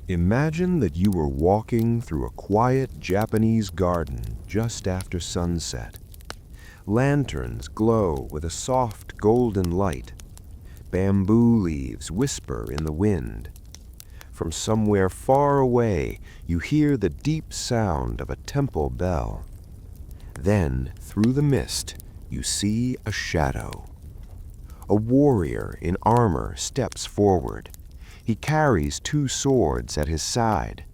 Imagine that you were walking through a quiet Japanese garden just after sunset. Lanterns glow with a soft golden light. Bamboo leaves whisper in the wind. From somewhere far away, you hear the deep sound of a temple bell. Then, through the mist, you see a shadow. A warrior in armor steps forward. He carries two swords at his side.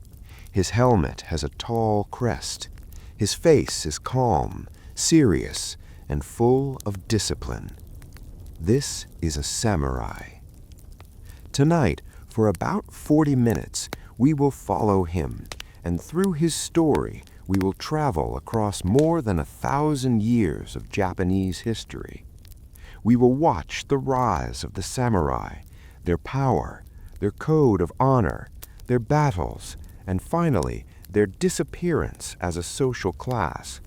His helmet has a tall crest. His face is calm, serious, and full of discipline. This is a samurai. Tonight, for about 40 minutes, we will follow him, and through his story, we will travel across more than 1,000 years of Japanese history. We will watch the rise of the samurai, their power, their code of honor, their battles, and finally, their disappearance as a social class.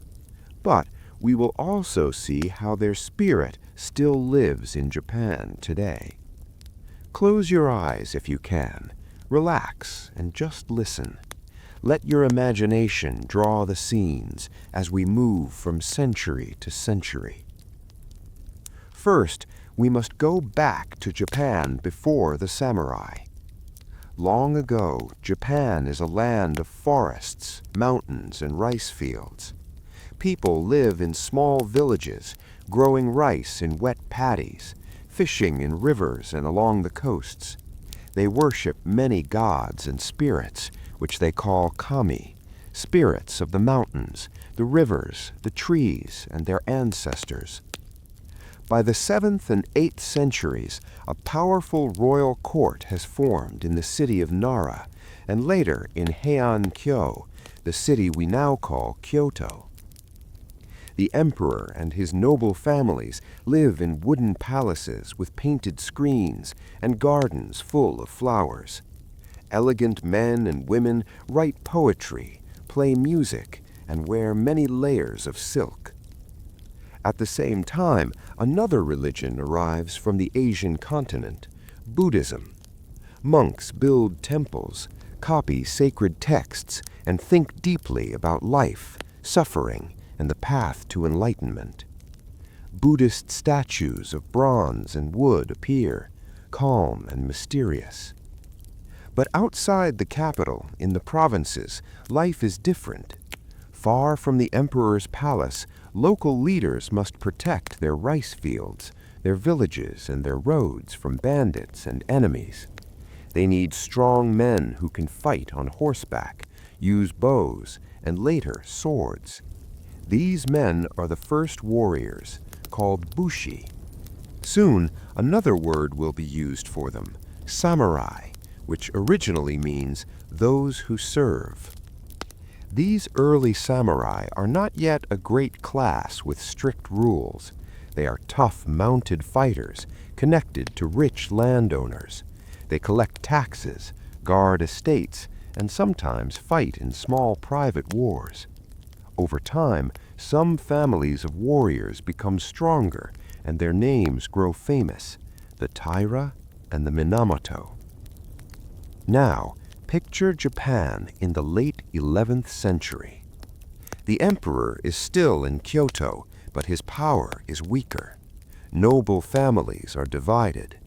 But we will also see how their spirit still lives in Japan today. Close your eyes if you can, relax, and just listen. Let your imagination draw the scenes as we move from century to century. First, we must go back to Japan before the samurai. Long ago, Japan is a land of forests, mountains, and rice fields. People live in small villages, growing rice in wet paddies, fishing in rivers and along the coasts. They worship many gods and spirits, which they call kami, spirits of the mountains, the rivers, the trees, and their ancestors. By the 7th and 8th centuries, a powerful royal court has formed in the city of Nara, and later in Heian-kyo, the city we now call Kyoto. The emperor and his noble families live in wooden palaces with painted screens and gardens full of flowers. Elegant men and women write poetry, play music, and wear many layers of silk. At the same time, another religion arrives from the Asian continent, Buddhism. Monks build temples, copy sacred texts, and think deeply about life, suffering, and the path to enlightenment. Buddhist statues of bronze and wood appear, calm and mysterious. But outside the capital, in the provinces, life is different. Far from the emperor's palace, local leaders must protect their rice fields, their villages, and their roads from bandits and enemies. They need strong men who can fight on horseback, use bows, and later swords. These men are the first warriors, called bushi. Soon, another word will be used for them, samurai, which originally means those who serve. These early samurai are not yet a great class with strict rules. They are tough mounted fighters connected to rich landowners. They collect taxes, guard estates, and sometimes fight in small private wars. Over time, some families of warriors become stronger and their names grow famous, the Taira and the Minamoto. Now, picture Japan in the late 11th century. The emperor is still in Kyoto, but his power is weaker. Noble families are divided.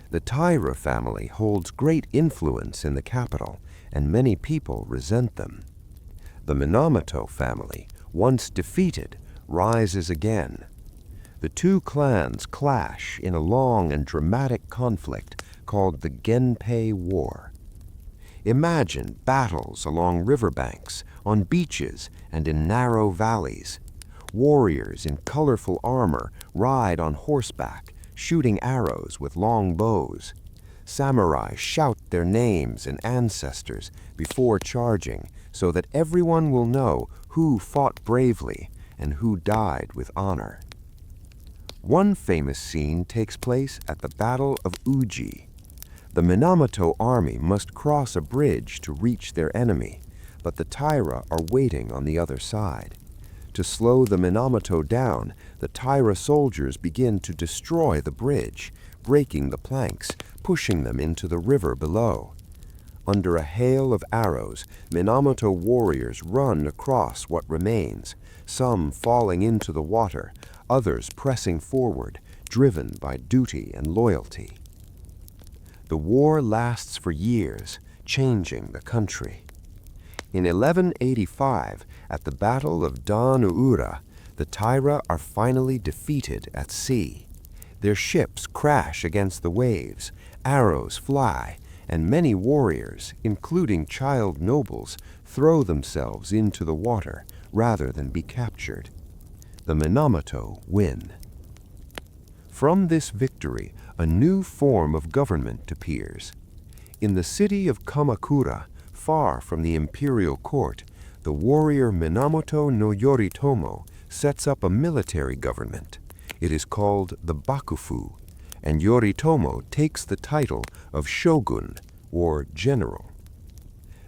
The Taira family holds great influence in the capital, and many people resent them. The Minamoto family, once defeated, rises again. The two clans clash in a long and dramatic conflict called the Genpei War. Imagine battles along riverbanks, on beaches, and in narrow valleys. Warriors in colorful armor ride on horseback, shooting arrows with long bows. Samurai shout their names and ancestors before charging so that everyone will know who fought bravely and who died with honor. One famous scene takes place at the Battle of Uji. The Minamoto army must cross a bridge to reach their enemy, but the Taira are waiting on the other side. To slow the Minamoto down, the Taira soldiers begin to destroy the bridge, breaking the planks, pushing them into the river below. Under a hail of arrows, Minamoto warriors run across what remains, some falling into the water, others pressing forward, driven by duty and loyalty. The war lasts for years, changing the country. In 1185, at the Battle of Dan-Uura, the Taira are finally defeated at sea. Their ships crash against the waves, arrows fly, and many warriors, including child nobles, throw themselves into the water rather than be captured. The Minamoto win. From this victory, a new form of government appears. In the city of Kamakura, far from the imperial court, the warrior Minamoto no Yoritomo sets up a military government. It is called the Bakufu, and Yoritomo takes the title of shogun, or general.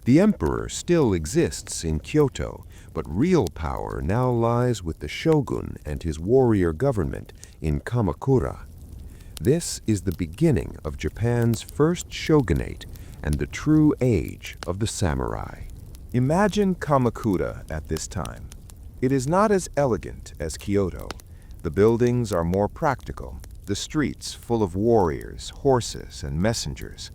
The emperor still exists in Kyoto, but real power now lies with the shogun and his warrior government in Kamakura. This is the beginning of Japan's first shogunate and the true age of the samurai. Imagine Kamakura at this time. It is not as elegant as Kyoto. The buildings are more practical, the streets full of warriors, horses, and messengers.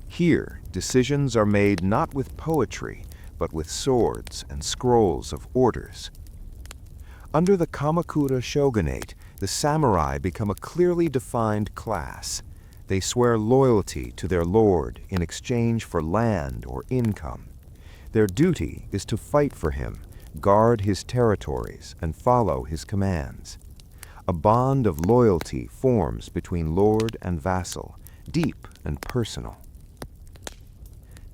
Here, decisions are made not with poetry, but with swords and scrolls of orders. Under the Kamakura shogunate, the samurai become a clearly defined class. They swear loyalty to their lord in exchange for land or income. Their duty is to fight for him, guard his territories, and follow his commands. A bond of loyalty forms between lord and vassal, deep and personal.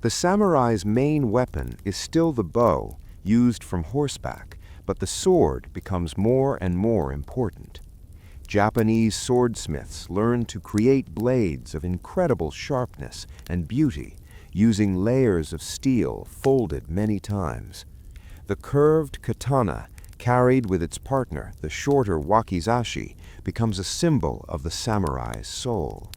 The samurai's main weapon is still the bow, used from horseback, but the sword becomes more and more important. Japanese swordsmiths learn to create blades of incredible sharpness and beauty, using layers of steel folded many times. The curved katana, carried with its partner, the shorter wakizashi, becomes a symbol of the samurai's soul.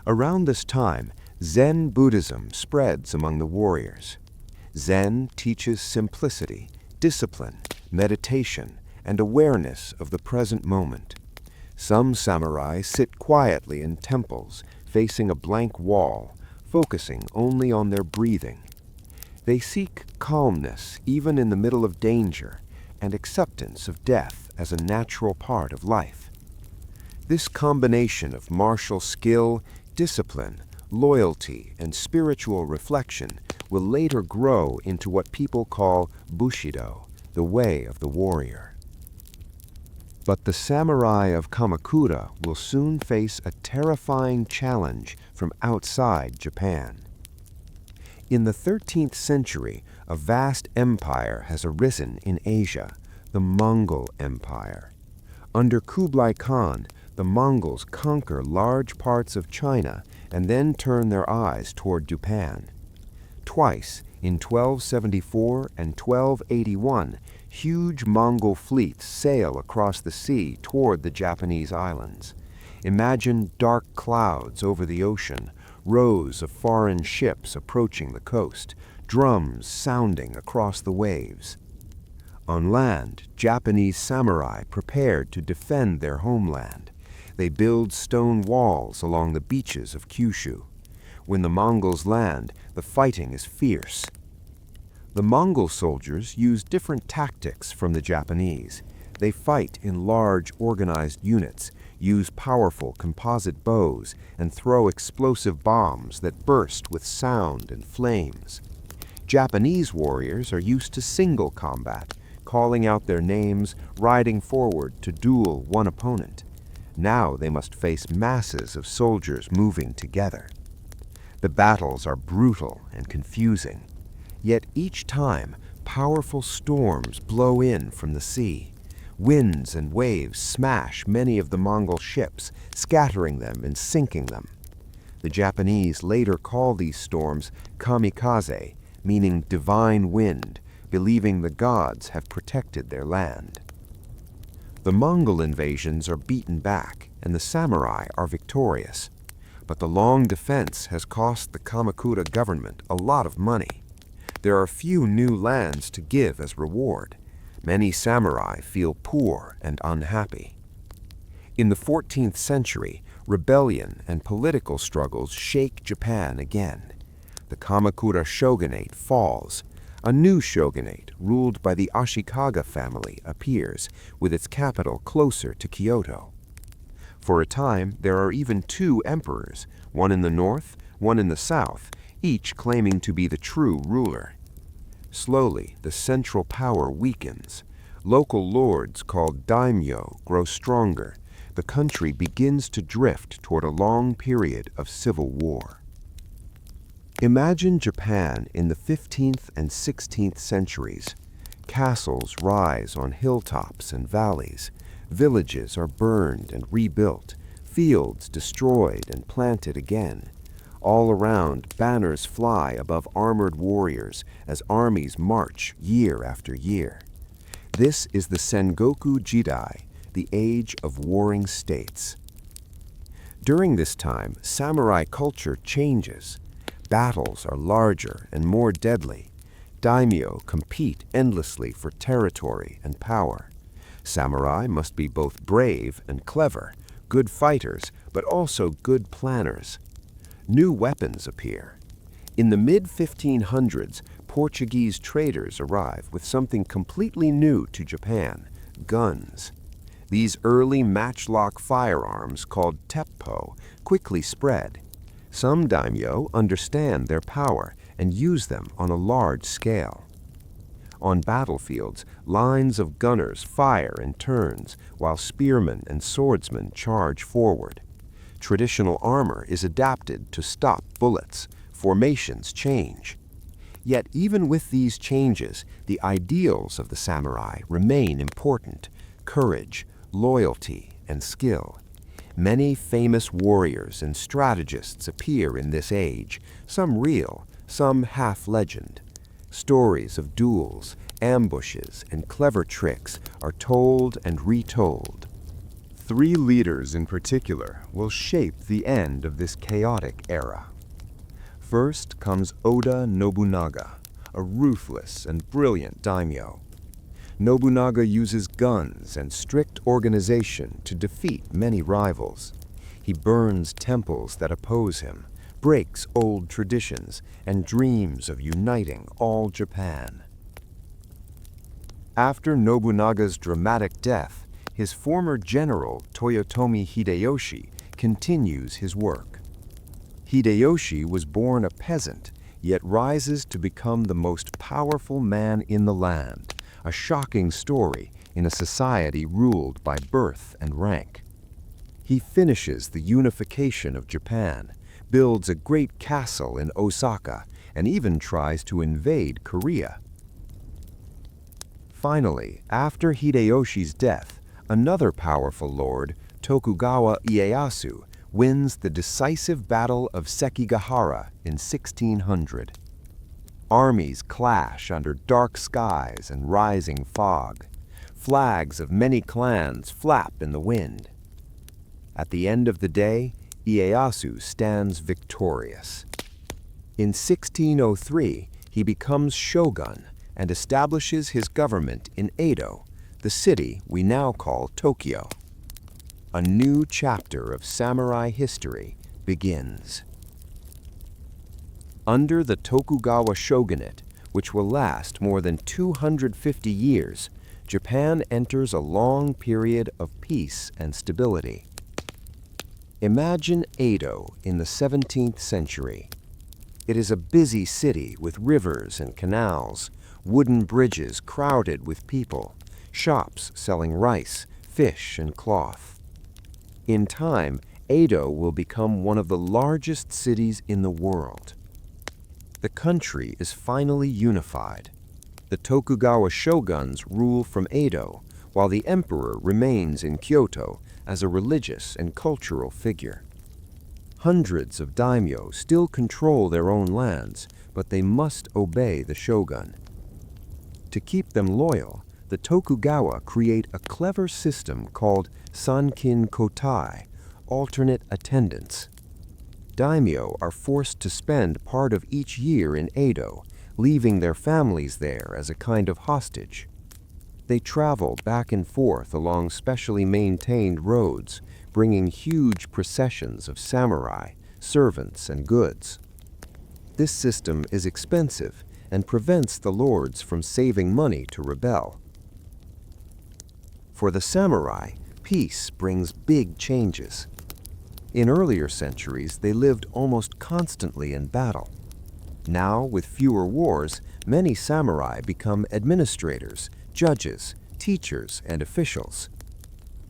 Around this time, Zen Buddhism spreads among the warriors. Zen teaches simplicity, discipline, meditation, and awareness of the present moment. Some samurai sit quietly in temples, facing a blank wall, focusing only on their breathing. They seek calmness even in the middle of danger and acceptance of death as a natural part of life. This combination of martial skill, discipline, loyalty, and spiritual reflection will later grow into what people call Bushido, the way of the warrior. But the samurai of Kamakura will soon face a terrifying challenge from outside Japan. In the 13th century, a vast empire has arisen in Asia, the Mongol Empire. Under Kublai Khan, the Mongols conquer large parts of China and then turn their eyes toward Japan. Twice, in 1274 and 1281, huge Mongol fleets sail across the sea toward the Japanese islands. Imagine dark clouds over the ocean, rows of foreign ships approaching the coast, drums sounding across the waves. On land, Japanese samurai prepared to defend their homeland. They build stone walls along the beaches of Kyushu. When the Mongols land, the fighting is fierce. The Mongol soldiers use different tactics from the Japanese. They fight in large, organized units, use powerful composite bows, and throw explosive bombs that burst with sound and flames. Japanese warriors are used to single combat, calling out their names, riding forward to duel one opponent. Now they must face masses of soldiers moving together. The battles are brutal and confusing. Yet each time, powerful storms blow in from the sea. Winds and waves smash many of the Mongol ships, scattering them and sinking them. The Japanese later call these storms kamikaze, meaning divine wind, believing the gods have protected their land. The Mongol invasions are beaten back, and the samurai are victorious. but the long defense has cost the Kamakura government a lot of money. There are few new lands to give as reward. Many samurai feel poor and unhappy. In the 14th century, rebellion and political struggles shake Japan again. The Kamakura shogunate falls. A new shogunate, ruled by the Ashikaga family, appears, with its capital closer to Kyoto. For a time, there are even two emperors, one in the north, one in the south, each claiming to be the true ruler. Slowly, the central power weakens. Local lords called daimyo grow stronger. The country begins to drift toward a long period of civil war. Imagine Japan in the 15th and 16th centuries. Castles rise on hilltops and valleys. Villages are burned and rebuilt, fields destroyed and planted again. All around, banners fly above armored warriors as armies march year after year. This is the Sengoku Jidai, the age of warring states. During this time, samurai culture changes. Battles are larger and more deadly. Daimyo compete endlessly for territory and power. Samurai must be both brave and clever, good fighters, but also good planners. New weapons appear. In the mid-1500s, Portuguese traders arrive with something completely new to Japan: guns. These early matchlock firearms, called teppo, quickly spread. Some daimyo understand their power and use them on a large scale. On battlefields, lines of gunners fire in turns, while spearmen and swordsmen charge forward. Traditional armor is adapted to stop bullets. Formations change. Yet even with these changes, the ideals of the samurai remain important: courage, loyalty, and skill. Many famous warriors and strategists appear in this age, some real, some half-legend. Stories of duels, ambushes, and clever tricks are told and retold. Three leaders in particular will shape the end of this chaotic era. First comes Oda Nobunaga, a ruthless and brilliant daimyo. Nobunaga uses guns and strict organization to defeat many rivals. He burns temples that oppose him, breaks old traditions, and dreams of uniting all Japan. After Nobunaga's dramatic death, his former general Toyotomi Hideyoshi continues his work. Hideyoshi was born a peasant, yet rises to become the most powerful man in the land, a shocking story in a society ruled by birth and rank. He finishes the unification of Japan, builds a great castle in Osaka, and even tries to invade Korea. Finally, after Hideyoshi's death, another powerful lord, Tokugawa Ieyasu, wins the decisive Battle of Sekigahara in 1600. Armies clash under dark skies and rising fog. Flags of many clans flap in the wind. At the end of the day, Ieyasu stands victorious. In 1603, he becomes shogun and establishes his government in Edo, the city we now call Tokyo. A new chapter of samurai history begins. Under the Tokugawa shogunate, which will last more than 250 years, Japan enters a long period of peace and stability. Imagine Edo in the 17th century. It is a busy city with rivers and canals, wooden bridges crowded with people, shops selling rice, fish, and cloth. In time, Edo will become one of the largest cities in the world. The country is finally unified. The Tokugawa shoguns rule from Edo, while the emperor remains in Kyoto as a religious and cultural figure. Hundreds of daimyo still control their own lands, but they must obey the shogun. To keep them loyal, the Tokugawa create a clever system called Sankin Kotai, alternate attendants. Daimyo are forced to spend part of each year in Edo, leaving their families there as a kind of hostage. They travel back and forth along specially maintained roads, bringing huge processions of samurai, servants, and goods. This system is expensive and prevents the lords from saving money to rebel. For the samurai, peace brings big changes. In earlier centuries, they lived almost constantly in battle. Now, with fewer wars, many samurai become administrators, judges, teachers, and officials.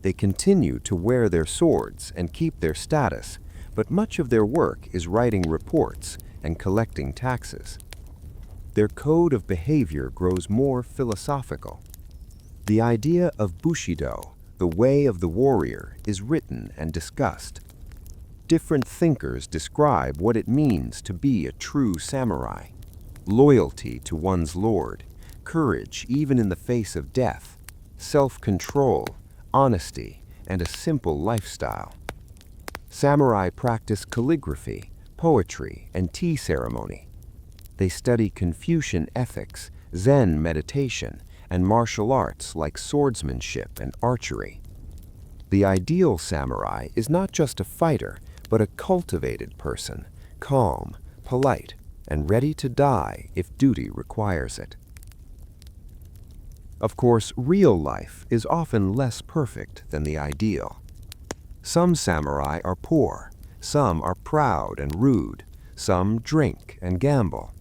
They continue to wear their swords and keep their status, but much of their work is writing reports and collecting taxes. Their code of behavior grows more philosophical. The idea of Bushido, the way of the warrior, is written and discussed. Different thinkers describe what it means to be a true samurai: loyalty to one's lord, courage even in the face of death, self-control, honesty, and a simple lifestyle. Samurai practice calligraphy, poetry, and tea ceremony. They study Confucian ethics, Zen meditation, and martial arts like swordsmanship and archery. The ideal samurai is not just a fighter, but a cultivated person, calm, polite, and ready to die if duty requires it. Of course, real life is often less perfect than the ideal. Some samurai are poor, some are proud and rude, some drink and gamble.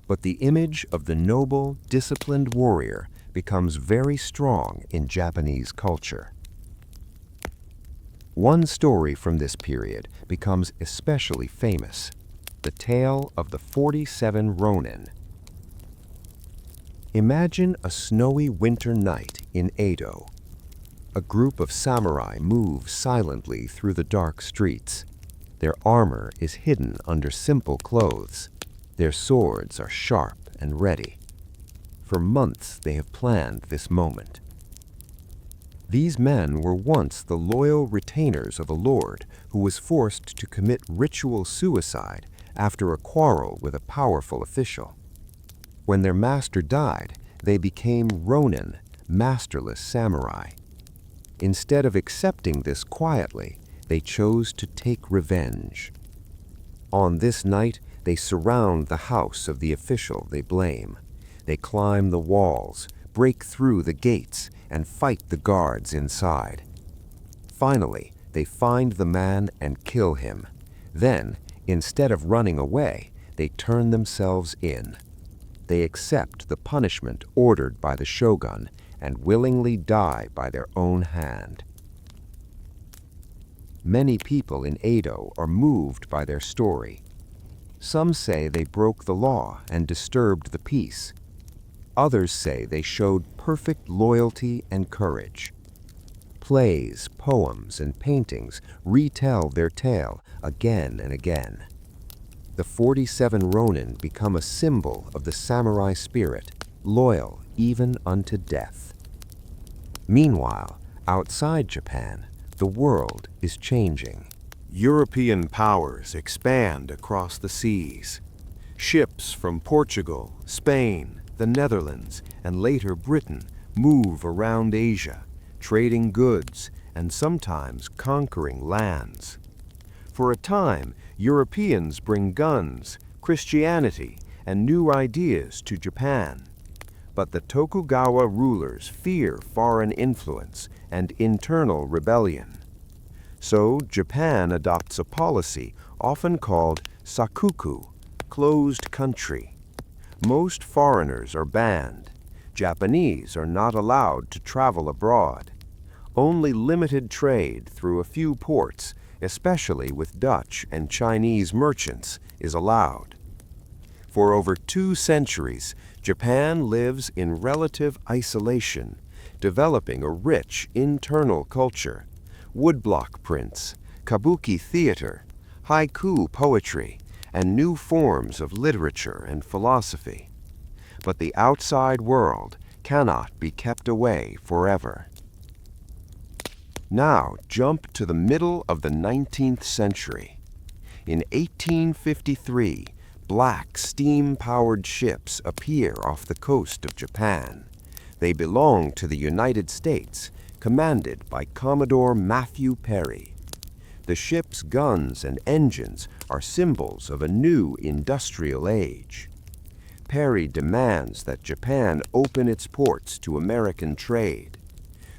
But the image of the noble, disciplined warrior becomes very strong in Japanese culture. One story from this period becomes especially famous: the tale of the 47 Ronin. Imagine a snowy winter night in Edo. A group of samurai move silently through the dark streets. Their armor is hidden under simple clothes. Their swords are sharp and ready. For months they have planned this moment. These men were once the loyal retainers of a lord who was forced to commit ritual suicide after a quarrel with a powerful official. When their master died, they became Ronin, masterless samurai. Instead of accepting this quietly, they chose to take revenge. On this night, they surround the house of the official they blame. They climb the walls, break through the gates, and fight the guards inside. Finally, they find the man and kill him. Then, instead of running away, they turn themselves in. They accept the punishment ordered by the shogun and willingly die by their own hand. Many people in Edo are moved by their story. Some say they broke the law and disturbed the peace. Others say they showed perfect loyalty and courage. Plays, poems, and paintings retell their tale again and again. The 47 Ronin become a symbol of the samurai spirit, loyal even unto death. Meanwhile, outside Japan, the world is changing. European powers expand across the seas. Ships from Portugal, Spain, the Netherlands, and later Britain move around Asia, trading goods and sometimes conquering lands. For a time, Europeans bring guns, Christianity, and new ideas to Japan. But the Tokugawa rulers fear foreign influence and internal rebellion. So Japan adopts a policy often called sakuku, closed country. Most foreigners are banned. Japanese are not allowed to travel abroad. Only limited trade through a few ports, especially with Dutch and Chinese merchants, is allowed. For over 2 centuries, Japan lives in relative isolation, developing a rich internal culture: woodblock prints, kabuki theater, haiku poetry, and new forms of literature and philosophy. But the outside world cannot be kept away forever. Now jump to the middle of the 19th century. In 1853, black steam-powered ships appear off the coast of Japan. They belong to the United States, commanded by Commodore Matthew Perry. The ship's guns and engines are symbols of a new industrial age. Perry demands that Japan open its ports to American trade.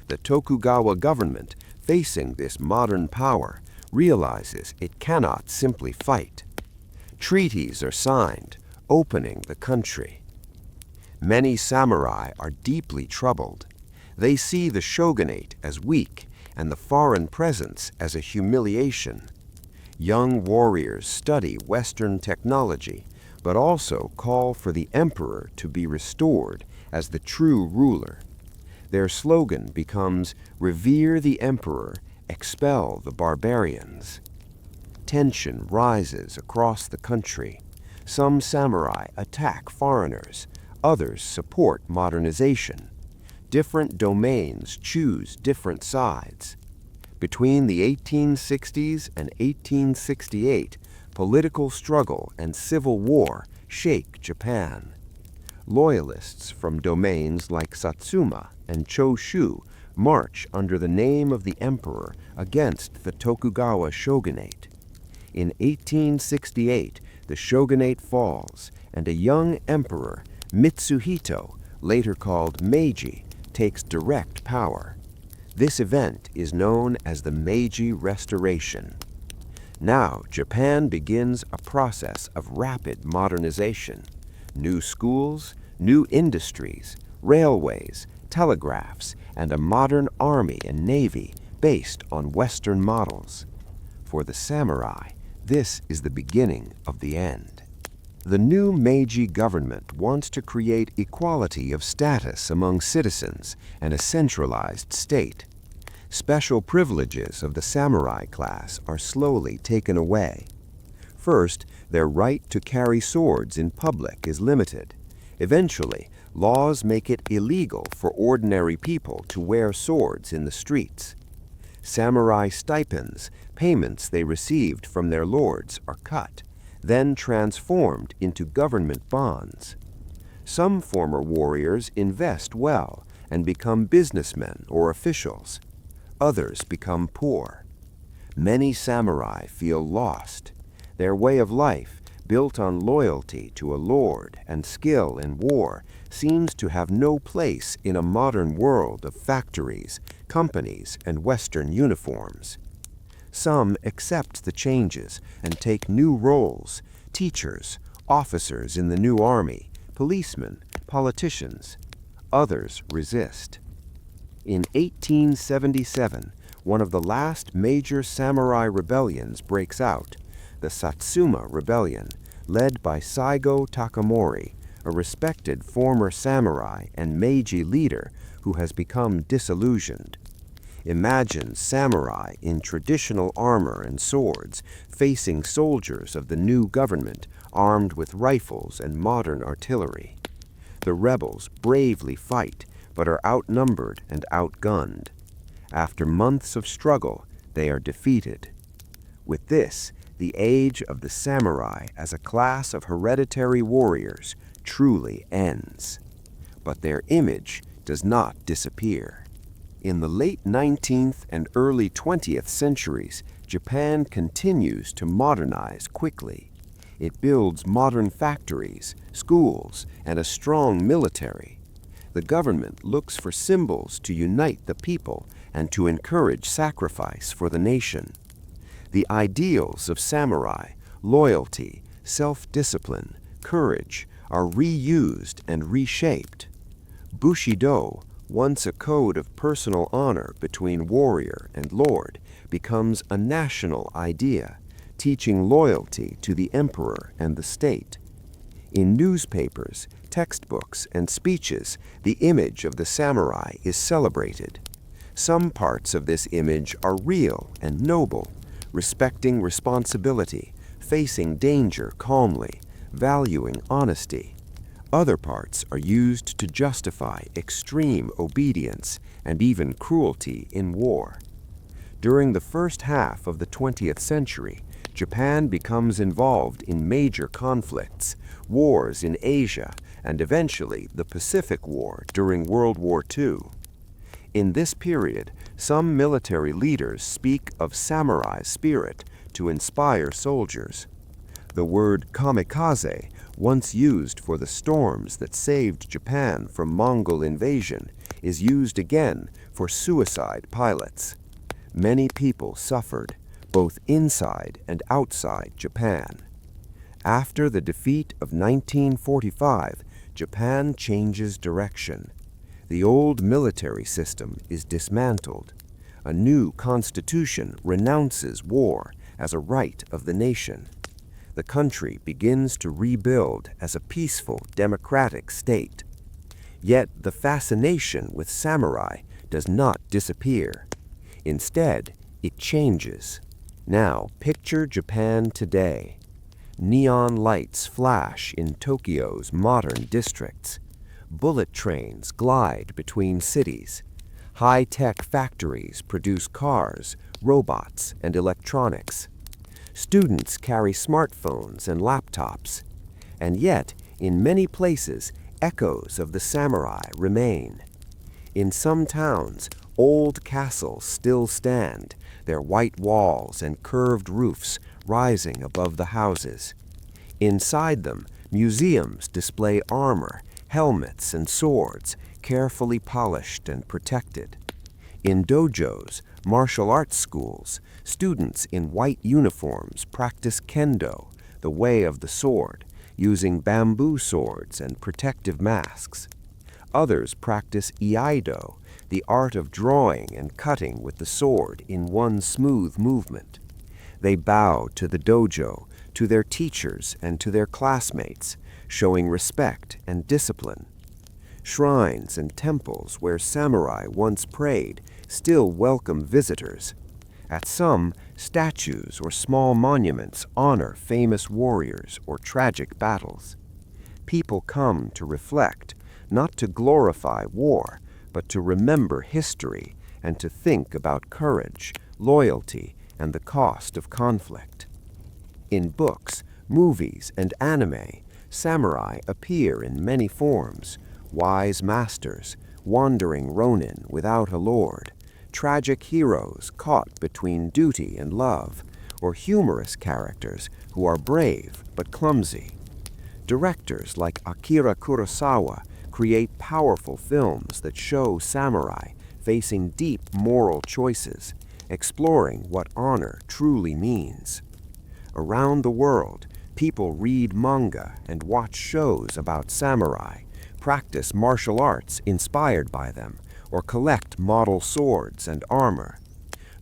The Tokugawa government, facing this modern power, realizes it cannot simply fight. Treaties are signed, opening the country. Many samurai are deeply troubled. They see the shogunate as weak and the foreign presence as a humiliation. Young warriors study Western technology, but also call for the emperor to be restored as the true ruler. Their slogan becomes, "Revere the emperor, expel the barbarians." Tension rises across the country. Some samurai attack foreigners, others support modernization. Different domains choose different sides. Between the 1860s and 1868, political struggle and civil war shake Japan. Loyalists from domains like Satsuma and Choshu march under the name of the emperor against the Tokugawa shogunate. In 1868, the shogunate falls, and a young emperor, Mitsuhito, later called Meiji, takes direct power. This event is known as the Meiji Restoration. Now, Japan begins a process of rapid modernization. New schools, new industries, railways, telegraphs, and a modern army and navy based on Western models. For the samurai, this is the beginning of the end. The new Meiji government wants to create equality of status among citizens and a centralized state. Special privileges of the samurai class are slowly taken away. First, their right to carry swords in public is limited. Eventually, laws make it illegal for ordinary people to wear swords in the streets. Samurai stipends, payments they received from their lords, are cut, then transformed into government bonds. Some former warriors invest well and become businessmen or officials. Others become poor. Many samurai feel lost. Their way of life, built on loyalty to a lord and skill in war, seems to have no place in a modern world of factories, companies, and Western uniforms. Some accept the changes and take new roles: teachers, officers in the new army, policemen, politicians. Others resist. In 1877, one of the last major samurai rebellions breaks out, the Satsuma Rebellion, led by Saigo Takamori, a respected former samurai and Meiji leader who has become disillusioned. Imagine samurai in traditional armor and swords facing soldiers of the new government armed with rifles and modern artillery. The rebels bravely fight, but are outnumbered and outgunned. After months of struggle, they are defeated. With this, the age of the samurai as a class of hereditary warriors truly ends. But their image does not disappear. In the late 19th and early 20th centuries, Japan continues to modernize quickly. It builds modern factories, schools, and a strong military. The government looks for symbols to unite the people and to encourage sacrifice for the nation. The ideals of samurai, loyalty, self-discipline, courage, are reused and reshaped. Bushido, once a code of personal honor between warrior and lord, becomes a national idea, teaching loyalty to the emperor and the state. In newspapers, textbooks, and speeches, the image of the samurai is celebrated. Some parts of this image are real and noble, respecting responsibility, facing danger calmly, valuing honesty. Other parts are used to justify extreme obedience and even cruelty in war. During the first half of the 20th century, Japan becomes involved in major conflicts, wars in Asia, and eventually the Pacific War during World War II. In this period, some military leaders speak of samurai spirit to inspire soldiers. The word kamikaze, once used for the storms that saved Japan from Mongol invasion, is used again for suicide pilots. Many people suffered, both inside and outside Japan. After the defeat of 1945, Japan changes direction. The old military system is dismantled. A new constitution renounces war as a right of the nation. The country begins to rebuild as a peaceful, democratic state. Yet the fascination with samurai does not disappear. Instead, it changes. Now, picture Japan today. Neon lights flash in Tokyo's modern districts. Bullet trains glide between cities. High-tech factories produce cars, robots, and electronics. Students carry smartphones and laptops. And yet, in many places, echoes of the samurai remain. In some towns, old castles still stand, their white walls and curved roofs rising above the houses. Inside them, museums display armor, helmets, and swords, carefully polished and protected. In dojos, martial arts schools, students in white uniforms practice kendo, the way of the sword, using bamboo swords and protective masks. Others practice iaido, the art of drawing and cutting with the sword in one smooth movement. They bow to the dojo, to their teachers, and to their classmates, showing respect and discipline. Shrines and temples where samurai once prayed still welcome visitors. At some, statues or small monuments honor famous warriors or tragic battles. People come to reflect, not to glorify war, but to remember history and to think about courage, loyalty, and the cost of conflict. In books, movies, and anime, samurai appear in many forms: wise masters, wandering Ronin without a lord, tragic heroes caught between duty and love, or humorous characters who are brave but clumsy. Directors like Akira Kurosawa create powerful films that show samurai facing deep moral choices, exploring what honor truly means. Around the world, people read manga and watch shows about samurai, practice martial arts inspired by them, or collect model swords and armor.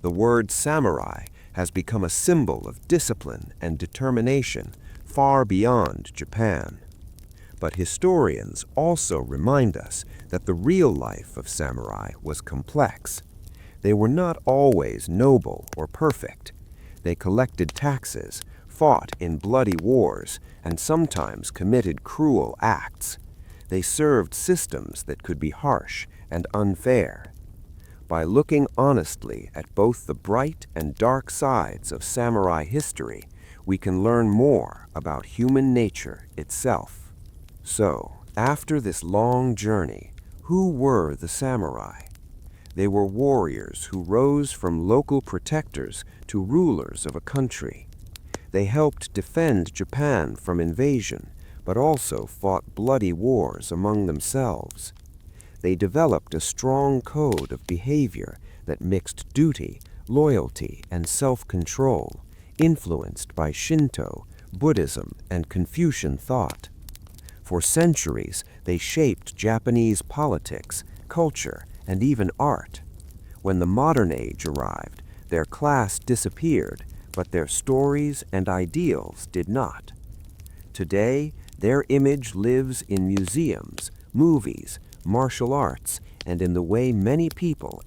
The word samurai has become a symbol of discipline and determination far beyond Japan. But historians also remind us that the real life of samurai was complex. They were not always noble or perfect. They collected taxes, fought in bloody wars, and sometimes committed cruel acts. They served systems that could be harsh and unfair. By looking honestly at both the bright and dark sides of samurai history, we can learn more about human nature itself. So, after this long journey, who were the samurai? They were warriors who rose from local protectors to rulers of a country. They helped defend Japan from invasion, but also fought bloody wars among themselves. They developed a strong code of behavior that mixed duty, loyalty, and self-control, influenced by Shinto, Buddhism, and Confucian thought. For centuries, they shaped Japanese politics, culture, and even art. When the modern age arrived, their class disappeared, but their stories and ideals did not. Today, their image lives in museums, movies, martial arts, and in the way many people